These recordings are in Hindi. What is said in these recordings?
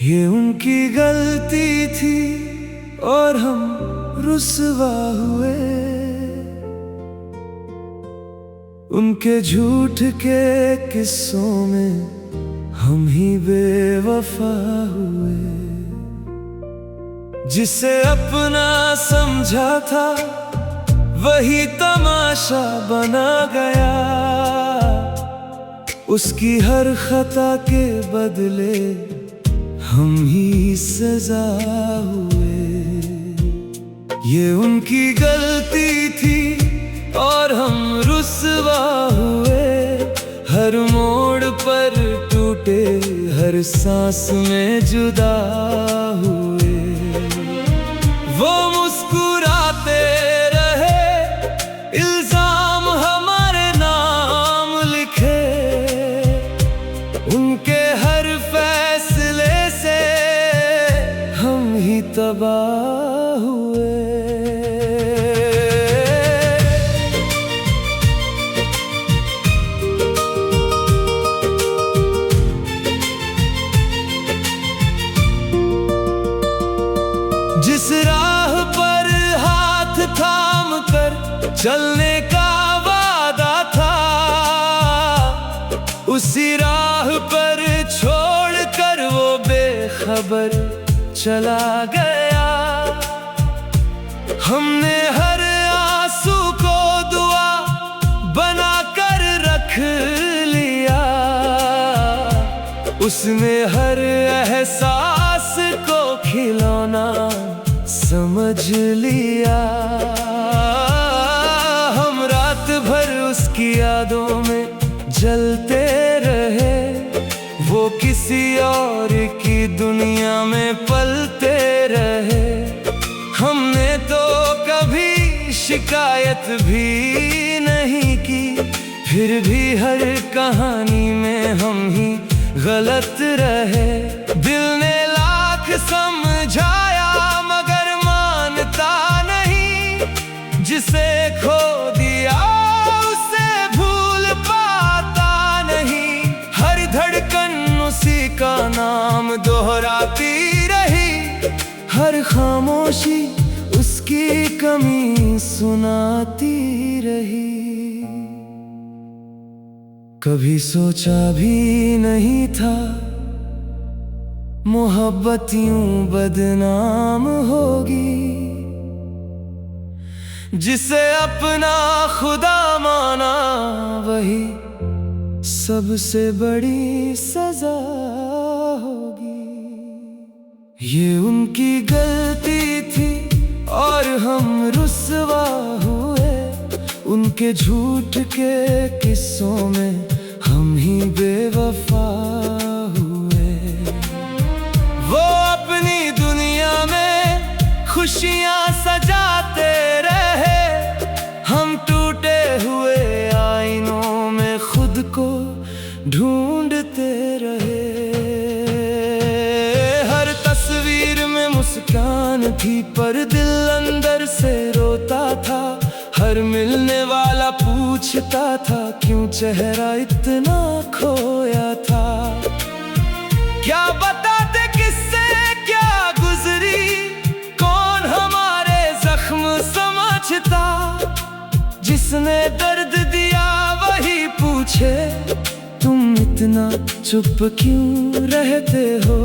ये उनकी गलती थी और हम रुसवा हुए। उनके झूठ के किस्सों में हम ही बेवफा हुए। जिसे अपना समझा था वही तमाशा बना गया। उसकी हर खता के बदले हम ही सजा हुए। ये उनकी गलती थी और हम रुसवा हुए। हर मोड़ पर टूटे, हर सांस में जुदा हुए। वो मुस्कुराते रहे, इल्जाम हमारे नाम लिखे। उनके हर फैसले से हम ही तबाह हुए। जिस राह पर हाथ थाम कर चलने का वादा था, उसी राह पर छोड़कर वो बेखबर चला गया। हमने हर आंसू को दुआ बनाकर रख लिया। उसने हर एहसास को खिलौना समझ लिया। हम रात भर उसकी यादों में जलते रहे। वो किसी और की दुनिया में पलते रहे। हमने तो कभी शिकायत भी नहीं की, फिर भी हर कहानी में हम ही गलत रहे। दिल ने लाख समझाया मगर मानता नहीं। जिसे खो दिया उसे भूल पाता नहीं। हर धड़कन उसी का नाम दोहराती रही। हर खामोशी उसकी कमी सुनाती रही। कभी सोचा भी नहीं था मोहब्बत यूं बदनाम होगी। जिसे अपना खुदा माना वही सबसे बड़ी सजा होगी। ये उनकी गलती थी और हम रुसवा हुए। उनके झूठ के किस्सों में हम ही बेवफा हुए। वो अपनी दुनिया में खुशियां सजाते रहे। हम टूटे हुए आईनों में खुद को ढूंढते रहे। हर तस्वीर में मुस्कान थी पर दिल अंदर से रोता था। हर मिलने वाला पूछता था क्यों चेहरा इतना खोया था। क्या बताते किससे क्या गुजरी, कौन हमारे जख्म समझता। जिसने दर्द दिया वही पूछे तुम इतना चुप क्यों रहते हो।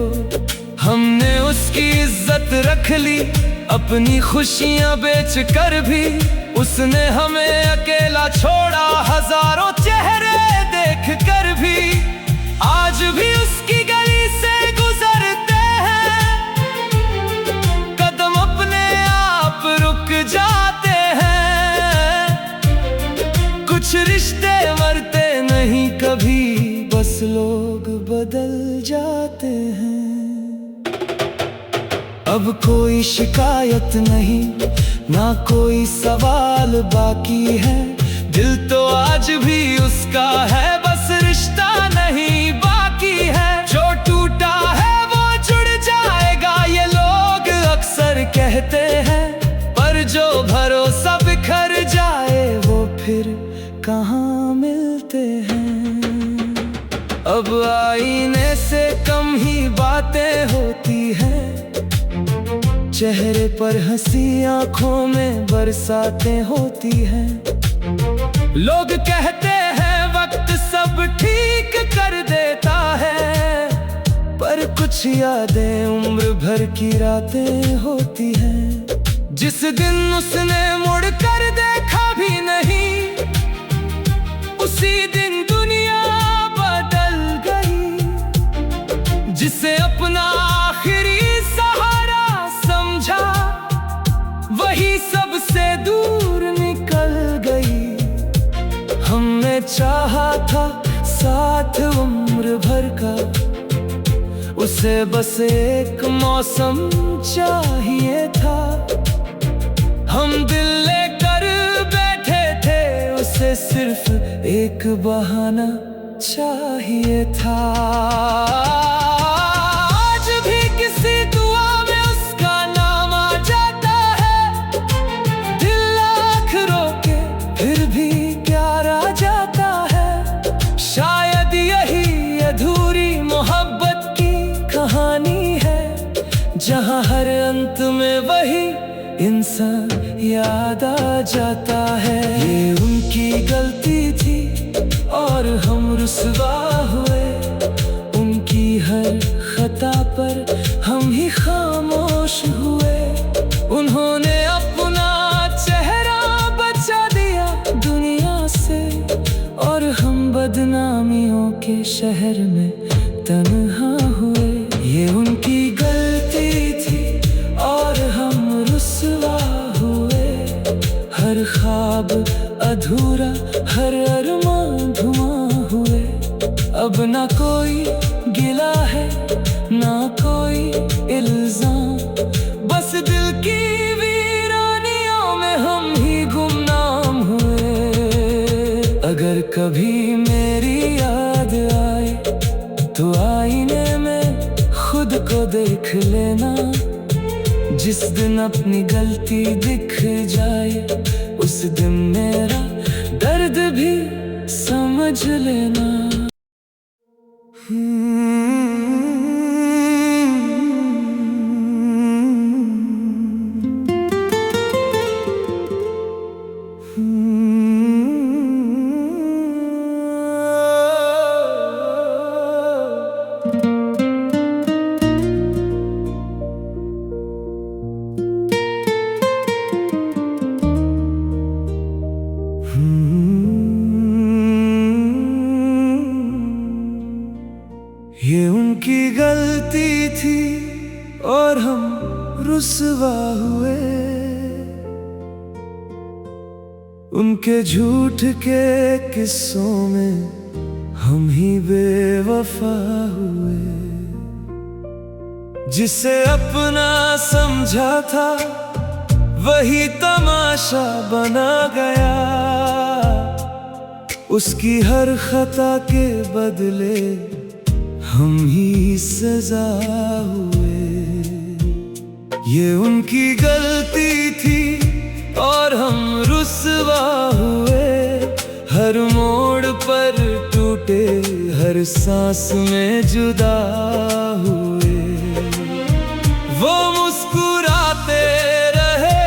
हमने उसकी इज्जत रख ली अपनी खुशियां बेच कर भी। उसने हमें अकेला छोड़ा हजारों चेहरे देख कर भी। आज भी उसकी गली से गुजरते हैं, कदम अपने आप रुक जाते हैं। कुछ रिश्ते मरते नहीं कभी, बस लोग बदल जाते हैं। अब कोई शिकायत नहीं, ना कोई सवाल बाकी है। दिल तो आज भी उसका है, बस रिश्ता नहीं बाकी है। जो टूटा है वो जुड़ जाएगा, ये लोग अक्सर कहते हैं। पर जो भरोसा बिखर जाए वो फिर कहाँ मिलते हैं। अब आईने से कम ही बातें होती हैं, चेहरे पर हंसी आंखों में बरसातें होती हैं। लोग कहते हैं वक्त सब ठीक कर देता है, पर कुछ यादें उम्र भर की रातें होती हैं। जिस दिन उसने मुड़ कर देखा भी नहीं, उसी दिन दुनिया बदल गई। जिसे अपना आखिरी सहारा समझा, वही सबसे दूर निकल गई। हमने चाहा था साथ उम्र भर का, उसे बस एक मौसम चाहिए था। हम दिल लेकर बैठे थे, उसे सिर्फ एक बहाना चाहिए था। आज भी किसी दुआ में उसका नाम आ जाता है। दिल लाख रोके फिर भी प्यार आ जाता है। शायद यही अधूरी मोहब्बत की कहानी है, जहाँ हर अंत में वही इंसान याद आ जाता है। ये उनकी गलती थी और हम रुसवा हुए, उनकी हर खता पर हम ही खामोश हुए। उन्होंने अपना चेहरा बचा दिया दुनिया से, और हम बदनामियों के शहर में तन्हा हुए। ये उनकी गलती थी और हम रुसवा हुए। हर ख्वाब अधूरा, हर अरमान धुआं हुए। अब ना कोई गिला है, ना कोई इल्जाम, बस दिल की वीरानियों में हम ही गुमनाम हुए। अगर कभी मेरी याद आए तो आईने में खुद को देख लेना। जिस दिन अपनी गलती दिख जाए, उस दिन मेरा दर्द भी समझ लेना। ये उनकी गलती थी और हम रुसवा हुए। उनके झूठ के किस्सों में हम ही बेवफा हुए। जिसे अपना समझा था वही तमाशा बना गया। उसकी हर खता के बदले हम ही सजा हुए। ये उनकी गलती थी और हम रुसवा हुए। हर मोड़ पर टूटे, हर सांस में जुदा हुए। वो मुस्कुराते रहे,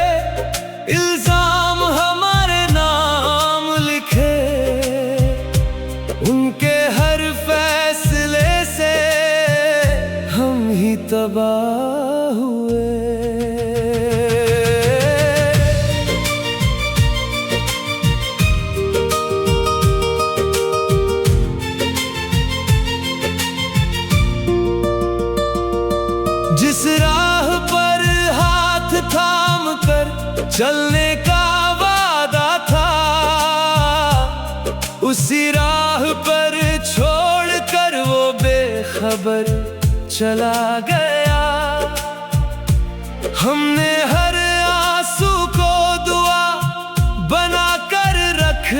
इल्जाम हमारे नाम लिखे। उनके हर फैसले से हम ही तबाह हुए। जिस राह पर हाथ थाम कर चलने का वादा था, उसी राह पर छोड़ कर वो बेखबर चला गया। हमने हर आंसू को दुआ बना कर रख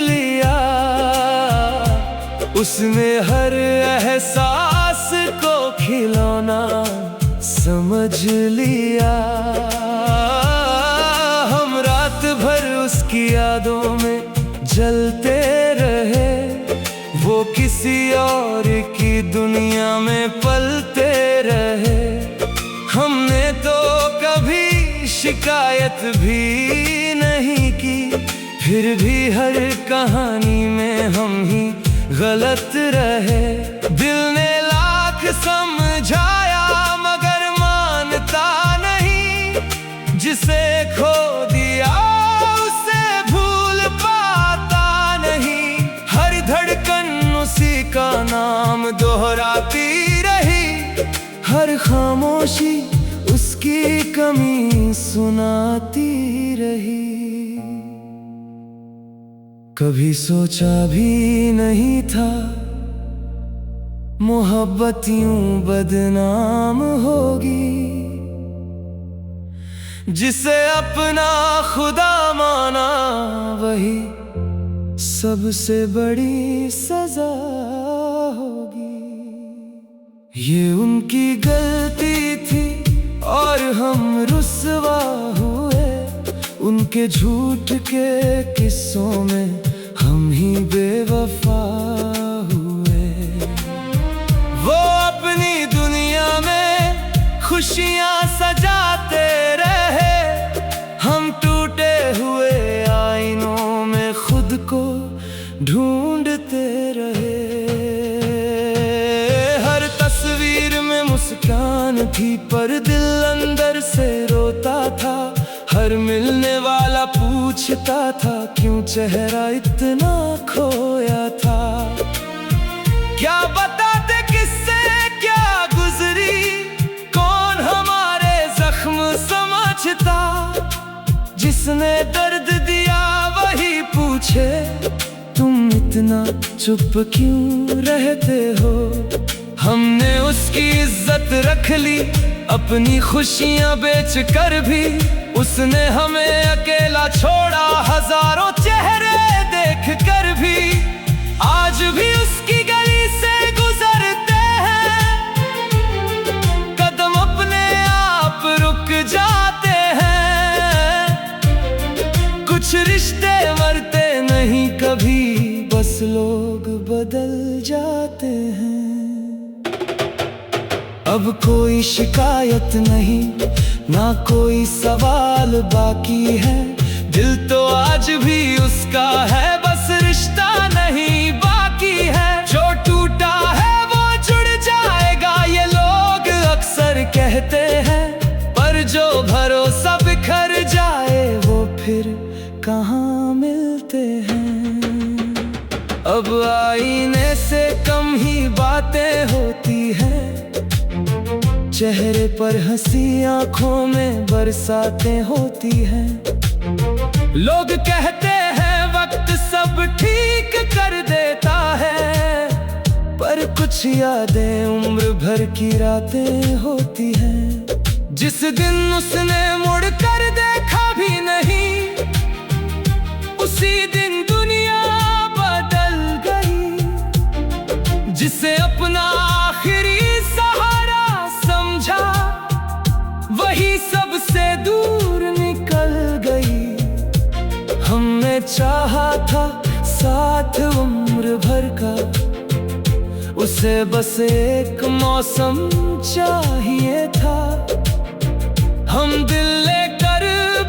लिया, उसने हर एहसास को खिलौना समझ लिया। हम रात भर उसकी यादों में जलते रहे, वो किसी और की दुनिया में पलते रहे। हमने तो कभी शिकायत भी नहीं की, फिर भी हर कहानी में हम ही गलत रहे। दिल ने लाख समझाया मगर मानता नहीं, जिसे खो दिया उसे भूल पाता नहीं। हर धड़कन उसी का नाम दोहराती रही, हर खामोशी उसकी कमी सुनाती रही। कभी सोचा भी नहीं था मोहब्बत यूं बदनाम होगी, जिसे अपना खुदा माना वही सबसे बड़ी सजा होगी। ये उनकी गलती थी और हम रुसवा हुए, उनके झूठ के किस्सों में हम ही बेवफा हुए। वो अपनी दुनिया में खुशियां सजाते रहे, हम टूटे हुए आईनों में खुद को ढूंढते रहे। हर तस्वीर में मुस्कान थी पर दिल अंदर से रोता था। हर मिलने वाला पूछता था क्यों चेहरा इतना खोया था। क्या बताते किससे क्या गुजरी, कौन हमारे जख्म समझता। जिसने दर्द दिया वही पूछे तुम इतना चुप क्यों रहते हो। हमने उसकी इज्जत रख ली अपनी खुशियां बेच कर भी, उसने हमें अकेला छोड़ा हजारों चेहरे देख कर भी। आज भी उसकी गली से गुजरते हैं, कदम अपने आप रुक जाते हैं। कुछ रिश्ते मरते नहीं कभी, बस लोग बदल जाते हैं। अब कोई शिकायत नहीं, ना कोई सवाल बाकी है। दिल तो आज भी उसका है, बस रिश्ता नहीं बाकी है। जो टूटा है वो जुड़ जाएगा ये लोग अक्सर कहते हैं, पर जो भरोसा बिखर जाए वो फिर कहाँ मिलते हैं। अब आईने से कम ही बातें होती हैं, चेहरे पर हंसी आंखों में बरसातें होती हैं। लोग कहते हैं वक्त सब ठीक कर देता है, पर कुछ यादें उम्र भर की रातें होती हैं। जिस दिन उसने मुड़ कर देखा भी नहीं, उसी दिन दुनिया बदल गई। जिसे अपना आखिरी वही सबसे दूर निकल गई। हमने चाहा था साथ उम्र भर का, उसे बस एक मौसम चाहिए था। हम दिल लेकर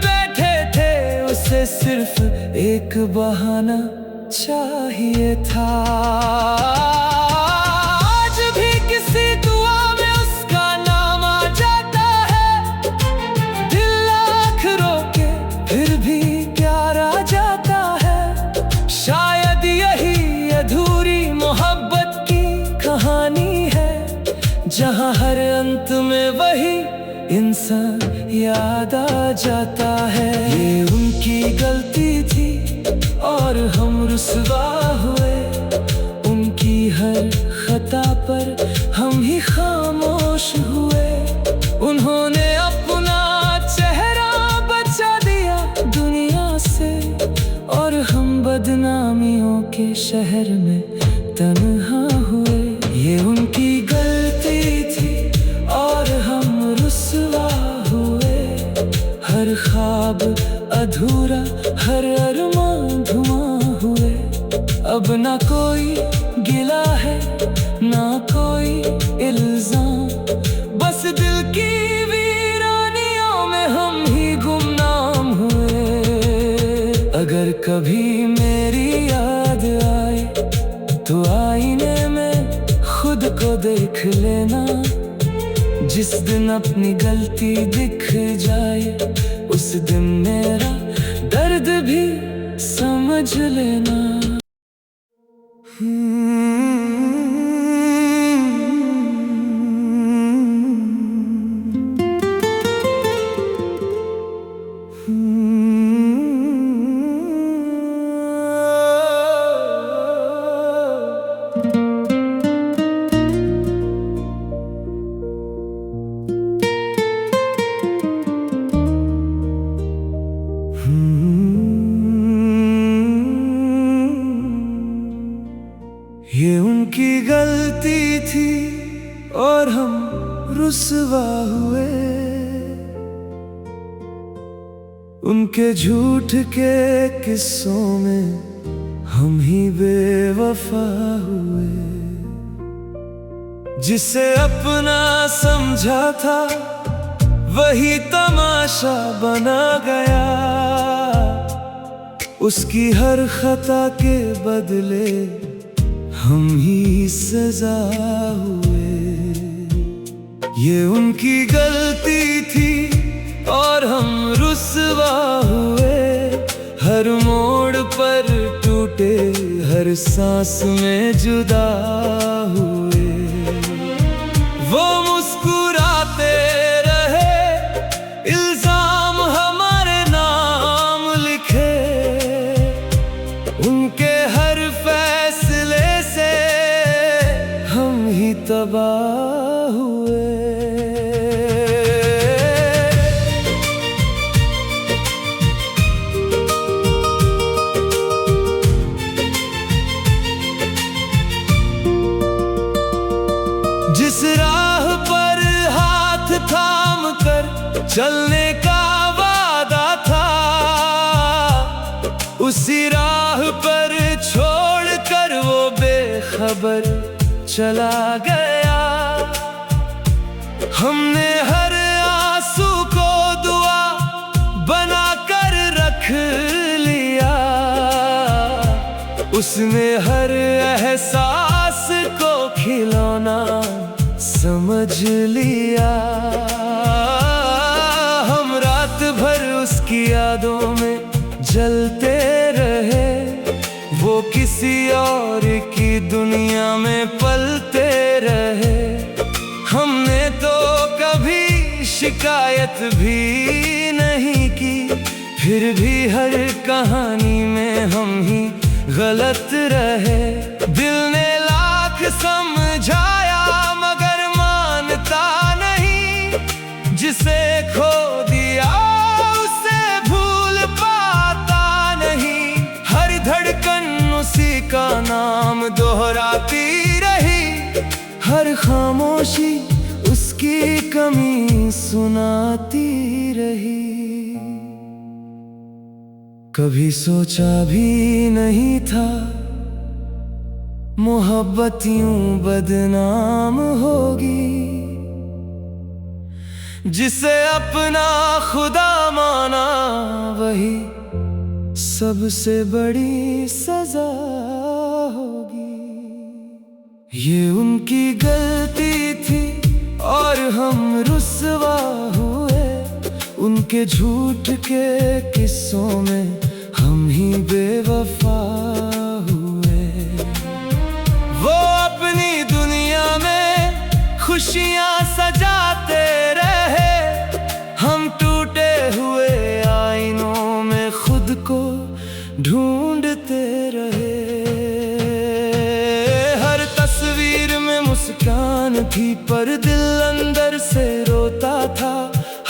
बैठे थे, उसे सिर्फ एक बहाना चाहिए था। आज भी किसी दुआ में उसका नाम आ जाता है, दिल लाख रोके फिर भी प्यार आ जाता है। शायद यही अधूरी मोहब्बत की कहानी है, जहाँ हर अंत में वही इंसान याद आ जाता है। ये उनकी गलती थी और हम रुसवा हुए, उनकी हर खता पर हम ही खामोश हुए। उन्होंने अपना शहर में तन्हा हुए। ये उनकी गलती थी और हम रुसवा हुए। हर ख्वाब अधूरा, हर अरमान धुआं हुए। अब ना कोई गिला है ना कोई इल्जाम, बस दिल की वीरानियों में हम ही गुमनाम हुए। अगर कभी मेरी याद आए तो आईने में खुद को देख लेना। जिस दिन अपनी गलती दिख जाए उस दिन मेरा दर्द भी समझ लेना। ये उनकी गलती थी और हम रुसवा हुए। उनके झूठ के किस्सों में हम ही बेवफा हुए। जिसे अपना समझा था वही तमाशा बना गया। उसकी हर खता के बदले हम ही सजा हुए। ये उनकी गलती थी और हम रुसवा हुए। हर मोड़ पर टूटे, हर सांस में जुदा हुए। वो मुस्कुराते रहे, इल्जाम हमारे नाम लिखे। उनके हर फैसले से हम ही तबाह हुए। जिस राह पर हाथ थाम कर चलने का वादा था, उसी राह पर छोड़कर वो बेखबर चला गया। हमने हर आंसू को दुआ बनाकर रख लिया। उसने हर एहसास को खिलौना समझ लिया। हम रात भर उसकी यादों में जलते रहे। वो किसी और की दुनिया में पलते रहे। हमने तो कभी शिकायत भी नहीं की, फिर भी हर कहानी में हम ही गलत रहे। दिल ने लाख समझाया मगर मानता नहीं। जिसे खो दिया उसे भूल पाता नहीं। हर धड़कन उसी का नाम दोहराती रही। हर खामोशी उसकी कमी सुनाती रही। कभी सोचा भी नहीं था मोहब्बत यूं बदनाम होगी। जिसे अपना खुदा माना वही सबसे बड़ी सजा होगी। ये उनकी गलती थी और हम रुसवा हुए। उनके झूठ के किस्सों में हम ही बेवफा हुए। वो अपनी दुनिया में खुशियां सजाते रहे। हम टूटे हुए आईनों में खुद को ढूंढते रहे। हर तस्वीर में मुस्कान थी पर दिल अंदर से रोता था।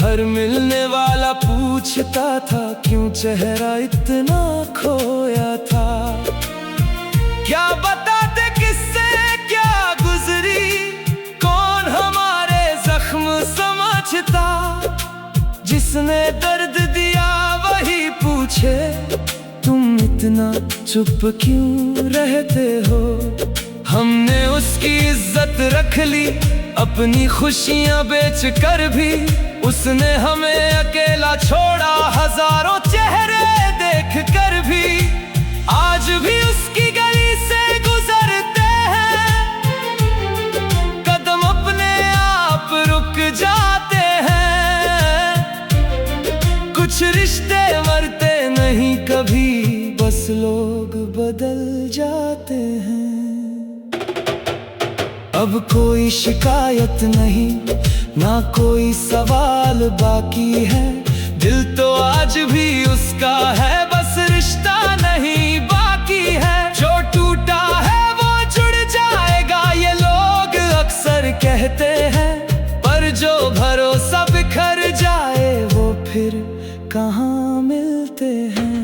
हर मिलने वाला पूछता था क्यों चेहरा इतना खोया था। जिसने दर्द दिया वही पूछे, तुम इतना चुप क्यों रहते हो। हमने उसकी इज्जत रख ली, अपनी खुशियां बेच कर भी। उसने हमें अकेला छोड़ा, हजारों चेहरे देख कर भी। आज भी उसकी गली से गुजरते हैं, कदम अपने आप रुक जाते हैं। कुछ रिश्ते मरते नहीं कभी, बस लोग बदल जाते हैं। अब कोई शिकायत नहीं, ना कोई सवाल बाकी है। दिल तो आज भी उसका है, बस रिश्ता नहीं बाकी है। जो टूटा है वो जुड़ जाएगा, ये लोग अक्सर कहते हैं। पर जो भरोसा बिखर जाए वो फिर कहाँ मिलते हैं।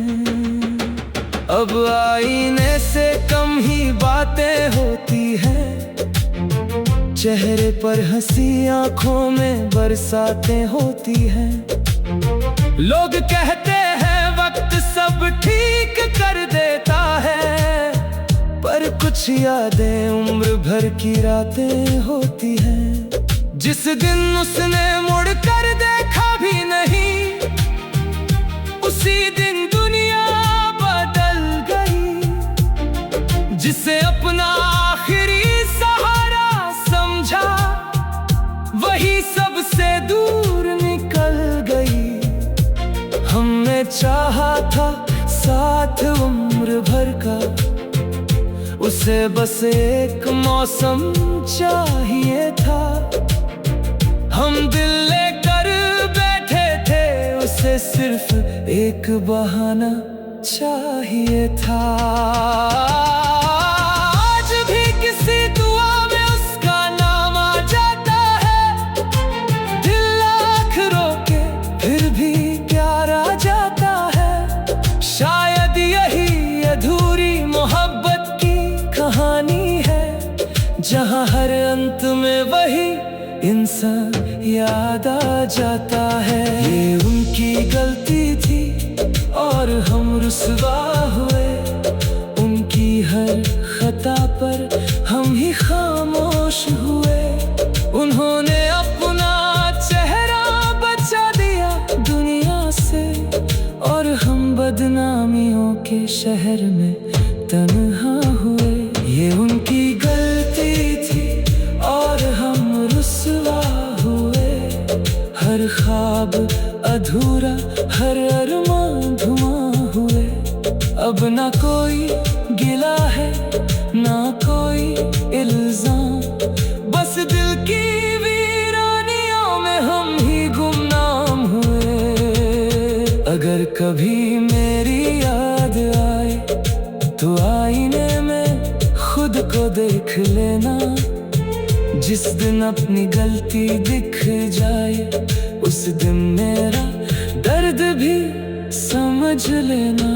अब आईने से कम ही बातें होती हैं, चेहरे पर हंसी आंखों में बरसातें होती हैं। लोग कहते हैं वक्त सब ठीक कर देता है, पर कुछ यादें उम्र भर की रातें होती हैं। जिस दिन उसने मुड़ कर देखा भी नहीं, उसी दिन दुनिया बदल गई। जिसे अपना आखिरी सहारा समझा, वही सबसे दूर निकल गई। हमने चाहा था साथ उम्र भर का, उसे बस एक मौसम चाहिए था। हम दिल लेकर बैठे थे, उसे सिर्फ एक बहाना चाहिए था। आज भी किसी दुआ में उसका नाम आ जाता है। दिल लाख रोके फिर भी प्यार आ जाता है। शायद यही अधूरी मोहब्बत की कहानी है, जहाँ हर अंत में वही इंसान याद आ जाता है। ये उनकी गलती थी और हम रुसवा हुए, उनकी हर खता पर हम ही खामोश हुए। उन्होंने अपना चेहरा बचा दिया दुनिया से, और हम बदनामियों के शहर में तन्हा हुए। ये उनकी गलती थी और हम रुसवा हुए। हर ख्वाब अधूरा, हर अरमान धुआं हुए। अब ना कोई गिला है, ना कोई इल्जाम, बस दिल की वीरानियों में हम ही गुमनाम हुए। अगर कभी मेरी याद आए तो आईने में खुद को देख लेना। जिस दिन अपनी गलती दिख जाए, उस दिन मेरा दर्द भी समझ लेना।